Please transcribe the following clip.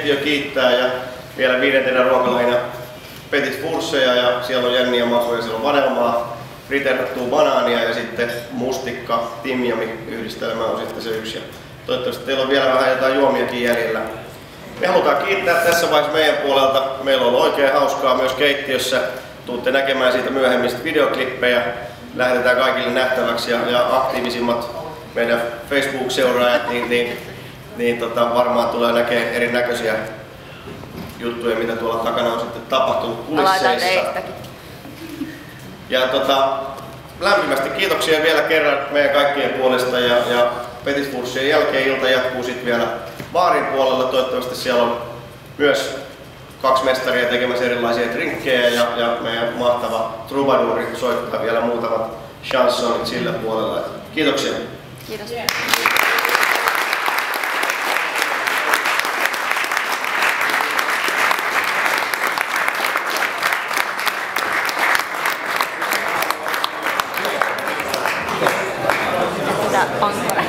keittiö kiittää ja vielä 5. ruokalajina Petit Fourcheja ja siellä on jänniä makuja, siellä on vanelmaa, friterrattua banaania ja sitten mustikka, timjami yhdistelmä on sitten se yksi. Ja toivottavasti teillä on vielä vähän jotain juomiakin jäljellä. Me halutaan kiittää tässä vaiheessa meidän puolelta. Meillä on ollut oikein hauskaa myös keittiössä. Tuutte näkemään siitä myöhemmistä videoklippejä. Lähetetään kaikille nähtäväksi ja aktiivisimmat meidän Facebook-seuraajat varmaan tulee näkemään erinäköisiä juttuja, mitä tuolla takana on sitten tapahtunut kulisseissa. Ja lämpimästi kiitoksia vielä kerran meidän kaikkien puolesta ja Petit Fourchen jälkeen ilta jatkuu sitten vielä baarin puolella. Toivottavasti siellä on myös 2 mestaria tekemässä erilaisia drinkkejä ja meidän mahtava troubadouri soittaa vielä muutamat chansonit sillä puolella. Kiitoksia. Kiitos. Pankkoja.